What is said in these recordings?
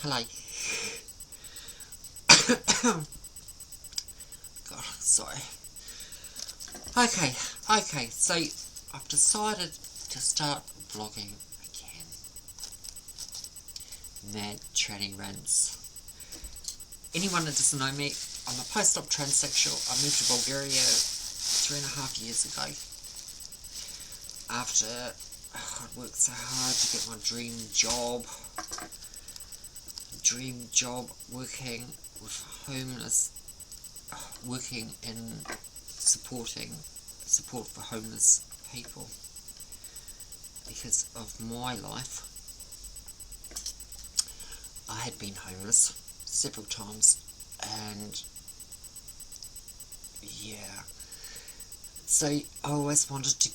Hello. God, sorry. Okay, so I've decided to start vlogging again. Mad Tranny Rants. Anyone that doesn't know me, I'm a post-op transsexual. I moved to Bulgaria 3.5 years ago. After I'd worked so hard to get my dream job. Working with homeless, working in support for homeless people. Because of my life, I had been homeless several times, and yeah, so I always wanted to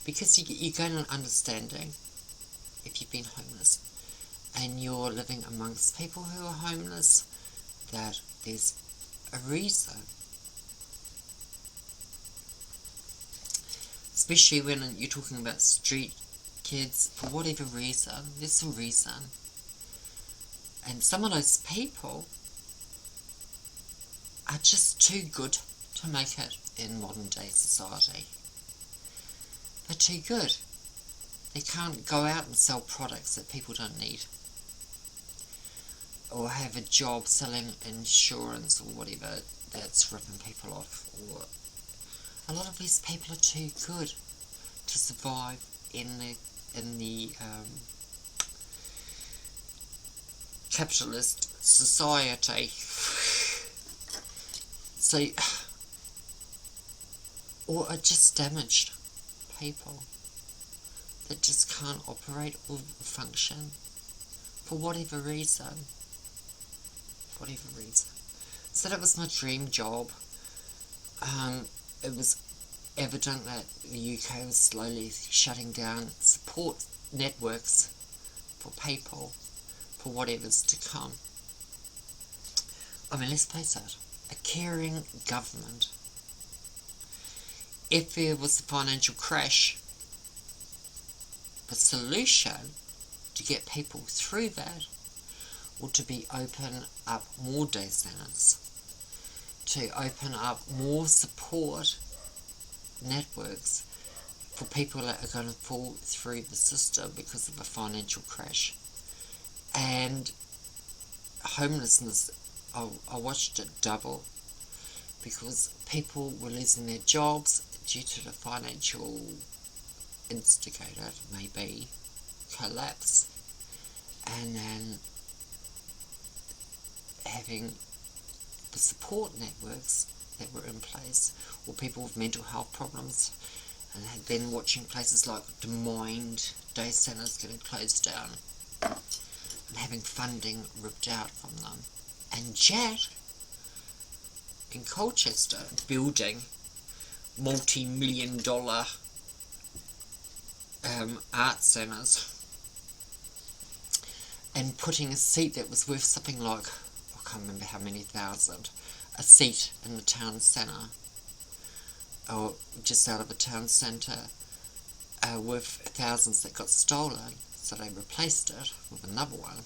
because you gain an understanding if you've been homeless and you're living amongst people who are homeless, that there's a reason. Especially when you're talking about street kids, for whatever reason, there's a reason. And some of those people are just too good to make it in modern day society. They're too good. They can't go out and sell products that people don't need, or have a job selling insurance or whatever that's ripping people off. Or a lot of these people are too good to survive in the capitalist society. So, or are just damaged people that just can't operate or function for whatever reason. So that was my dream job. It was evident that the UK was slowly shutting down support networks for people, for whatever's to come. I mean, let's face it, a caring government. If there was a financial crash, the solution to get people through that would to be open up more day centres, to open up more support networks for people that are going to fall through the system because of a financial crash. And homelessness, I watched it double, because people were losing their jobs due to the financial instigator, maybe collapse, and then having the support networks that were in place, or people with mental health problems, and had been watching places like Des Moines day centres getting closed down and having funding ripped out from them. And Jet in Colchester building multi-million-dollar art centres and putting a seat that was worth something like, I can't remember how many thousand, a seat in the town centre, or just out of the town centre, worth thousands that got stolen, so they replaced it with another one.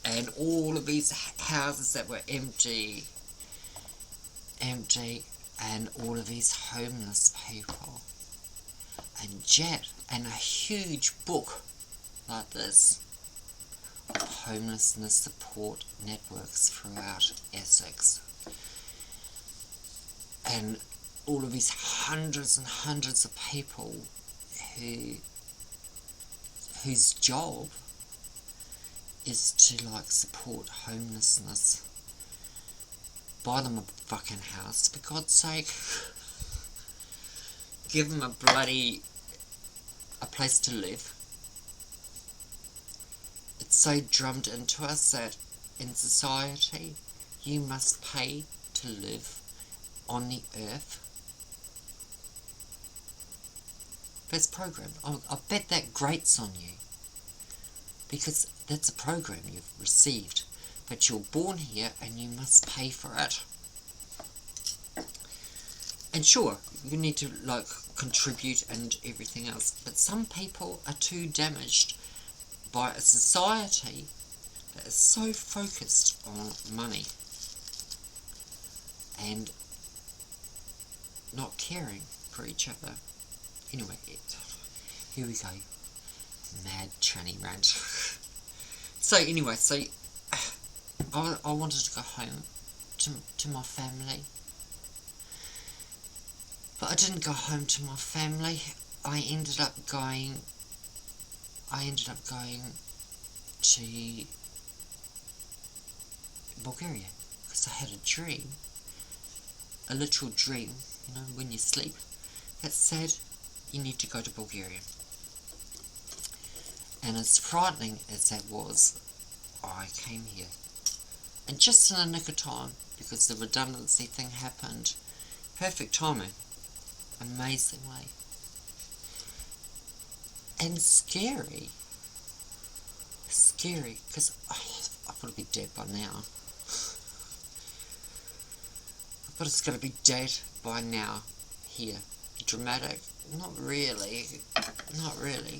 And all of these houses that were empty, and all of these homeless people. And Jet, and a huge book like this, of homelessness support networks throughout Essex. And all of these hundreds and hundreds of people whose job is to support homelessness. Buy them a fucking house, for God's sake. Give them a place to live. It's so drummed into us that in society you must pay to live on the earth. That's programmed. I bet that grates on you, because that's a program you've received, but you're born here and you must pay for it. And sure, you need to contribute and everything else, but some people are too damaged by a society that is so focused on money and not caring for each other. Anyway, here we go. Mad tranny rant. So anyway, I wanted to go home to my family, but I didn't go home to my family. I ended up going to Bulgaria because I had a dream, a literal dream, you know, when you sleep, that said you need to go to Bulgaria. And as frightening as that was, I came here. And just in the nick of time, because the redundancy thing happened. Perfect timing. Amazingly. And scary. Scary, because I thought it'd be dead by now. I thought it's going to be dead by now. Here. Dramatic. Not really,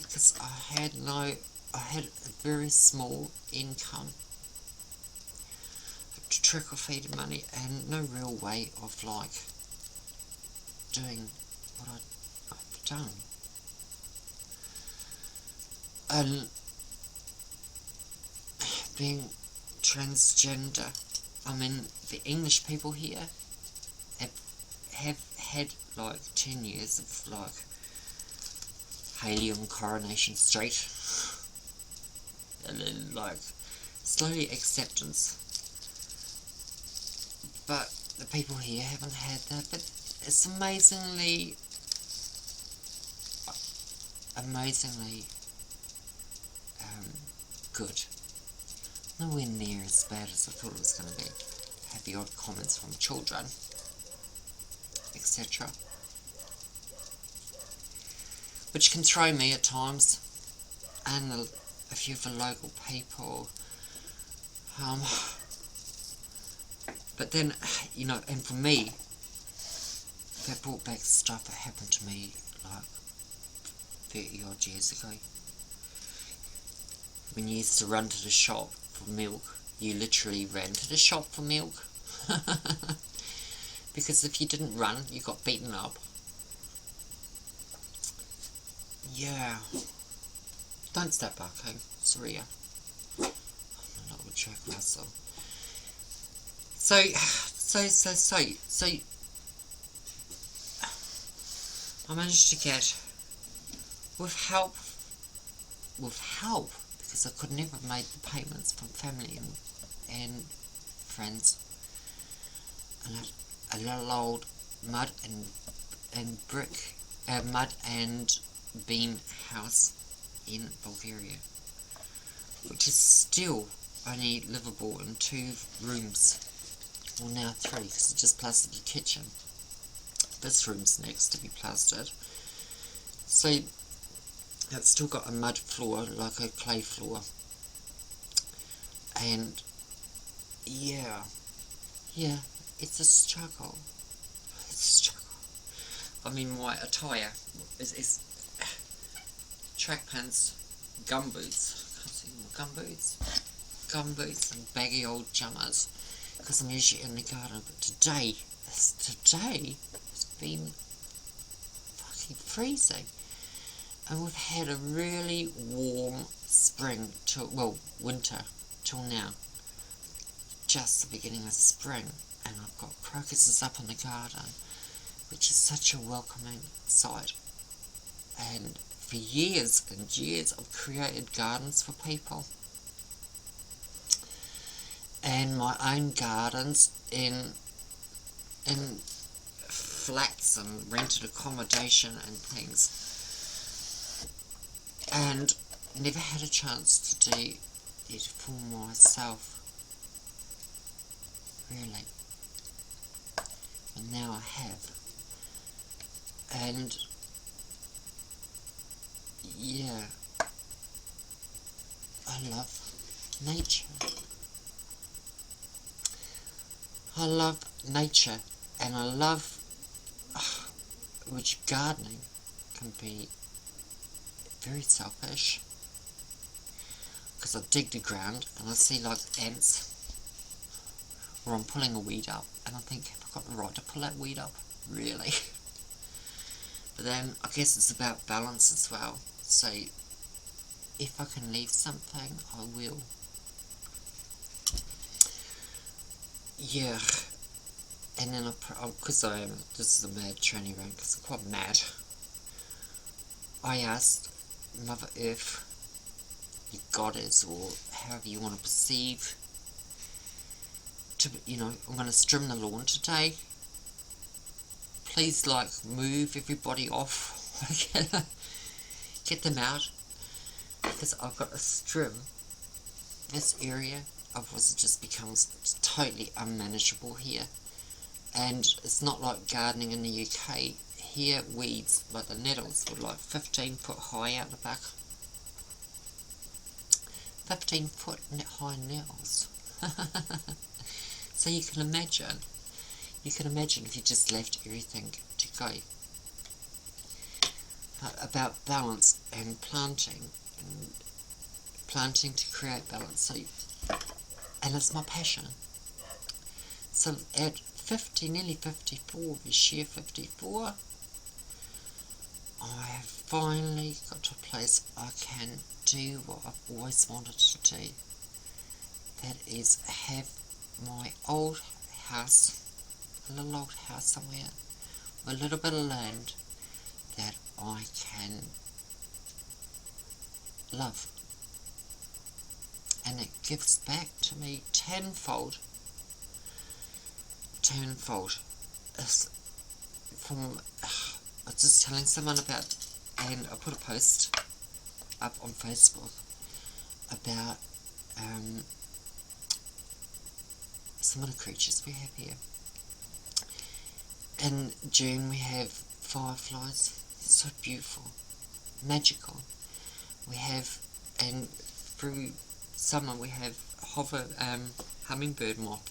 because I had a very small income to trickle feed money and no real way of like doing what I've done. And being transgender, I mean, the English people here have had like 10 years of like Helium Coronation Street and then like slowly acceptance, but the people here haven't had that. But it's amazingly good. Nowhere near as bad as I thought it was going to be. Had the odd comments from children, etc., which can throw me at times, and a few of the local people. But then, you know, and for me, that brought back stuff that happened to me like 30 odd years ago. When you used to run to the shop for milk, you literally ran to the shop for milk. Because if you didn't run, you got beaten up. Yeah. Don't step back, hey? Sorry. I'm a little Jack Russell. So, I managed to get, with help, because I could never have made the payments from family and friends, and a little old mud and beam house in Bulgaria, which is still only livable in 2 rooms, well now 3 because I just plastered the kitchen. This room's next to be plastered, so it's still got a mud floor, like a clay floor, and yeah, it's a struggle. I mean, my attire is track pants, gumboots, gumboots and baggy old jumpers, because I'm usually in the garden. But today it's been fucking freezing, and we've had a really warm winter till now, just the beginning of spring, and I've got crocuses up in the garden, which is such a welcoming sight. And for years and years I've created gardens for people, and my own gardens in flats and rented accommodation and things, and never had a chance to do it for myself, really, and now I have. And yeah, I love nature. And I love which gardening can be very selfish. because I dig the ground and I see like ants, or I'm pulling a weed up and I think, have I got the right to pull that weed up? Really? But then I guess it's about balance as well. So if I can leave something, I will. Yeah. And then because this is a mad tranny rant, because I'm quite mad. I asked Mother Earth, the goddess, or however you want to perceive, to, I'm going to trim the lawn today. Please, move everybody off. Get them out. Because I've got to trim this area. Otherwise it just becomes totally unmanageable here. And it's not like gardening in the UK. Here, weeds, like the nettles, were 15 foot high out the back. 15 foot high nettles. So you can imagine if you just left everything to go. But about balance and planting to create balance. So, and it's my passion. So at 50, nearly 54 this year, 54, I have finally got to a place I can do what I've always wanted to do. That is have my old house, a little old house somewhere, with a little bit of land that I can love. And it gives back to me tenfold. It's from, I was just telling someone about, and I put a post up on Facebook about some of the creatures we have here. In June we have fireflies. It's so beautiful, magical. We have, and through summer we have hummingbird moth,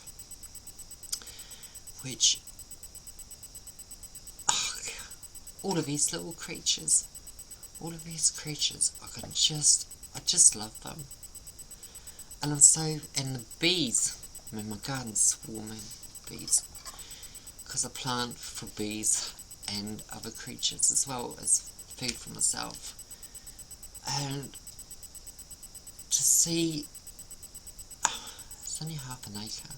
which, all of these little creatures, I just love them. And and the bees, my garden's swarming bees, because I plant for bees and other creatures as well as food for myself. And to see, it's only half an acre,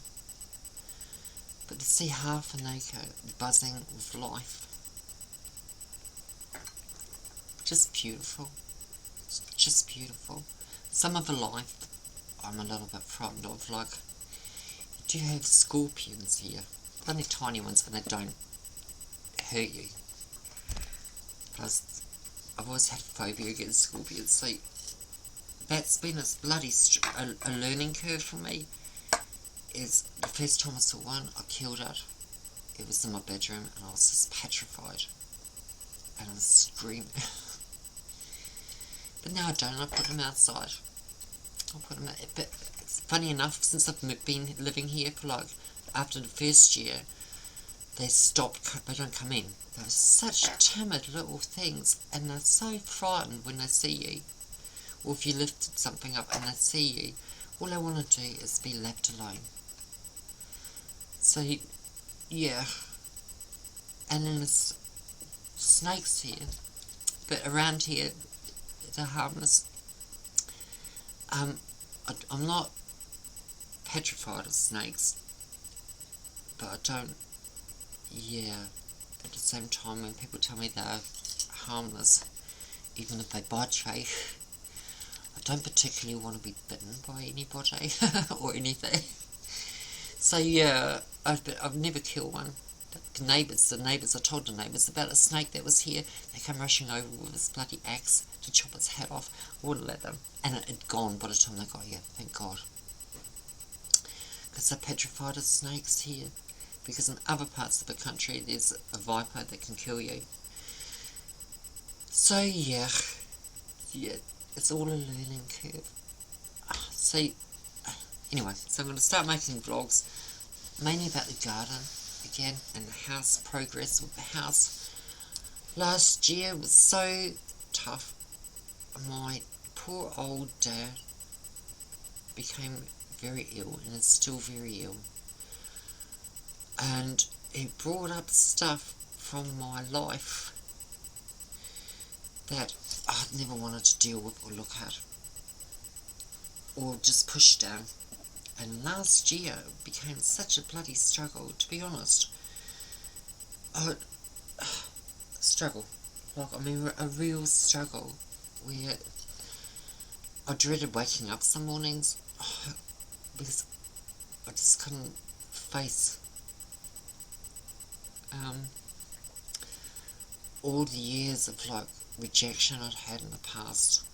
but to see half an acre buzzing with life, just beautiful. It's just beautiful. Some of the life I'm a little bit frightened of, you do have scorpions here, only tiny ones, and they don't hurt you. But I've always had a phobia against scorpions, so that's been a bloody a learning curve for me. Is the first time I saw one, I killed it. It was in my bedroom, and I was just petrified, and I was screaming. But now I don't. I put them outside. But it's funny enough, since I've been living here for after the first year, they don't come in. They're such timid little things, and they're so frightened when they see you. Or if you lifted something up and they see you, all they want to do is be left alone. So, yeah. And then there's snakes here, but around here, they're harmless. I'm not petrified of snakes, but I don't, at the same time when people tell me they're harmless, even if they bite you, I don't particularly want to be bitten by anybody or anything. So yeah, I've never killed one. The neighbours, I told the neighbours about a snake that was here. They come rushing over with this bloody axe to chop its head off. I wouldn't let them. And it had gone by the time they got here, thank God. Because they're petrified of snakes here. Because in other parts of the country, there's a viper that can kill you. So yeah, it's all a learning curve. Anyway, so I'm going to start making vlogs, mainly about the garden again, and the house, progress with the house. Last year was so tough. My poor old dad became very ill and is still very ill. And it brought up stuff from my life that I'd never wanted to deal with or look at, or just push down. And last year became such a bloody struggle, to be honest. Struggle. Like, I mean, a real struggle, where I dreaded waking up some mornings, because I just couldn't face all the years of, like, rejection I'd had in the past,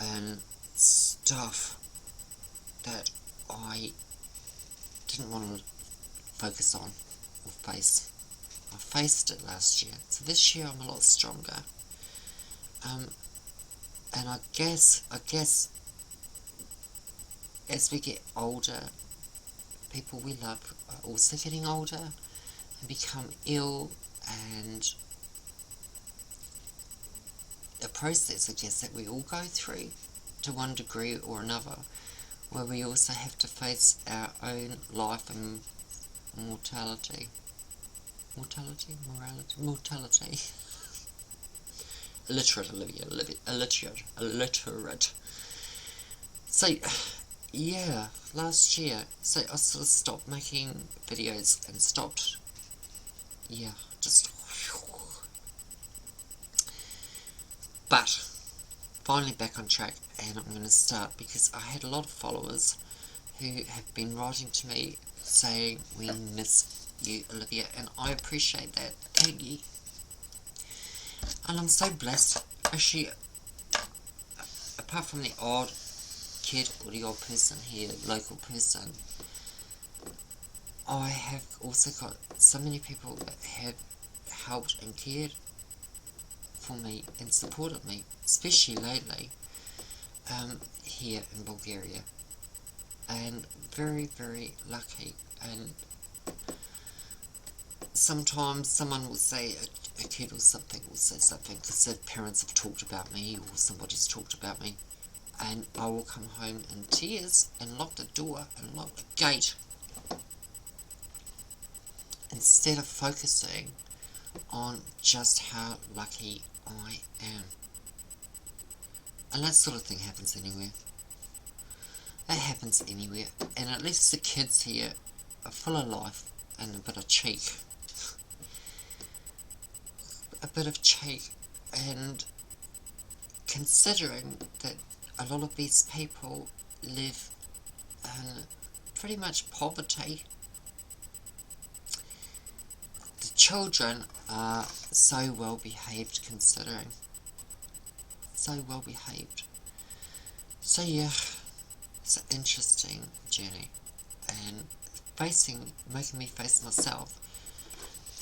and stuff that I didn't want to focus on or face. I faced it last year, so this year I'm a lot stronger. And I guess as we get older, people we love are also getting older and become ill, and a process, I guess, that we all go through to one degree or another, where we also have to face our own life and mortality. Mortality. Illiterate, Olivia. Illiterate. So, yeah, last year, so I sort of stopped making videos and stopped, just, but finally back on track, and I'm going to start, because I had a lot of followers who have been writing to me saying, we miss you, Olivia, and I appreciate that. Thank you. And I'm so blessed. Actually, apart from the odd kid or the odd person here, local person, I have also got so many people that have helped and cared for me and supported me, especially lately, here in Bulgaria. And very, very lucky. And sometimes someone will say, a kid or something will say something because their parents have talked about me, or somebody's talked about me, and I will come home in tears and lock the door and lock the gate, instead of focusing on just how lucky I am. And that sort of thing happens anywhere. That happens anywhere. And at least the kids here are full of life and a bit of cheek. And considering that a lot of these people live in pretty much poverty, the children are so well behaved, considering. So well behaved. So yeah, it's an interesting journey, and making me face myself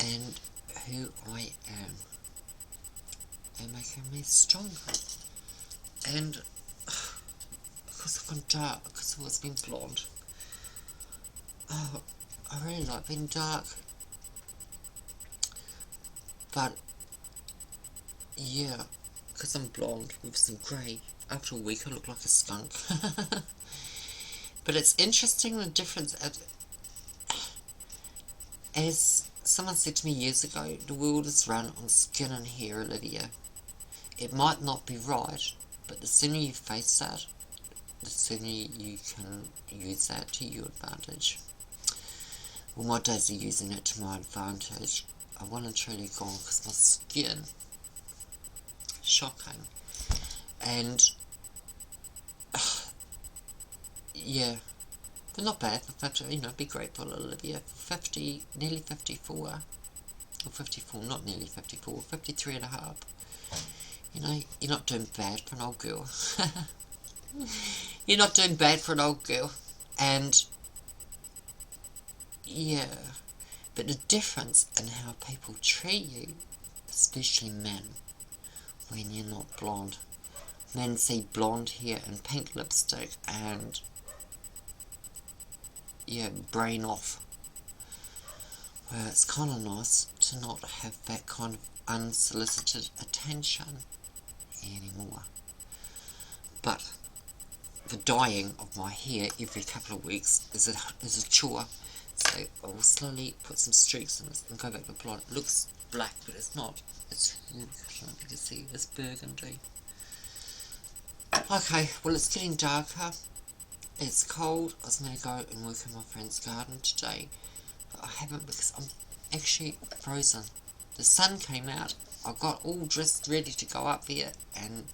and who I am, and making me stronger. And because I've gone dark, because I've always been blonde. Oh, I really like being dark. But yeah, because I'm blonde with some grey, after a week I look like a skunk. But it's interesting the difference. As someone said to me years ago, the world is run on skin and hair, Olivia. It might not be right, but the sooner you face that, the sooner you can use that to your advantage. Well, my days are using it to my advantage. I want to truly go on, because my skin, shocking. And yeah, they're not bad. Be grateful, Olivia. 50, nearly 54, or 54, not nearly 54, 53 and a half. You're not doing bad for an old girl. You're not doing bad for an old girl. And yeah, but the difference in how people treat you, especially men, when you're not blonde. Men see blonde hair and pink lipstick and brain off. Well, it's kind of nice to not have that kind of unsolicited attention anymore. But the dyeing of my hair every couple of weeks is a chore. So I will slowly put some streaks in this and go back to blonde. It looks black, but it's not. It's really colour. You can see it's burgundy. Okay, well it's getting darker. It's cold. I was going to go and work in my friend's garden today, but I haven't because I'm actually frozen. The sun came out. I got all dressed ready to go up there, and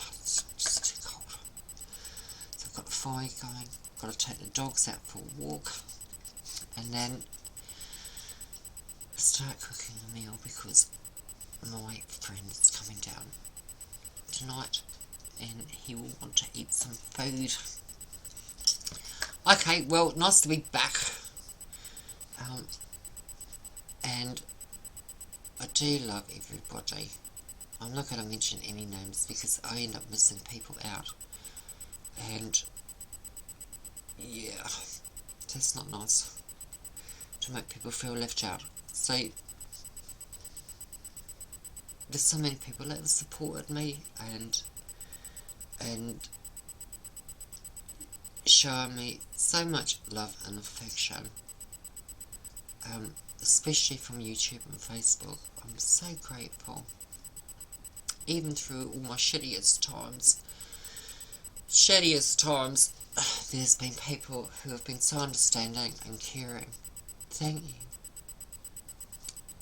it's just too cold. So I've got the fire going. Got to take the dogs out for a walk, and then start cooking a meal because my friend is coming down tonight and he will want to eat some food. Okay, well, nice to be back. And I do love everybody. I'm not going to mention any names because I end up missing people out. And yeah, that's not nice to make people feel left out. So there's so many people that have supported me and showing me so much love and affection, especially from YouTube and Facebook. I'm so grateful. Even through all my shittiest times, there's been people who have been so understanding and caring. Thank you.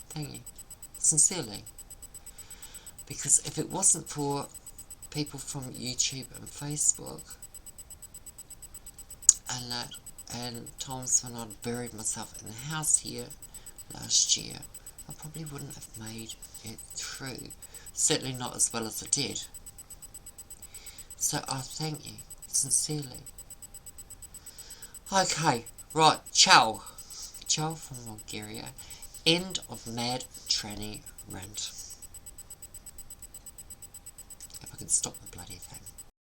Thank you. Sincerely. Because if it wasn't for people from YouTube and Facebook and that, and times when I'd buried myself in the house here last year, I probably wouldn't have made it through. Certainly not as well as I did. So I thank you, sincerely. Okay, right, ciao. Ciao from Bulgaria. End of Mad Tranny rant. If I can stop the bloody thing.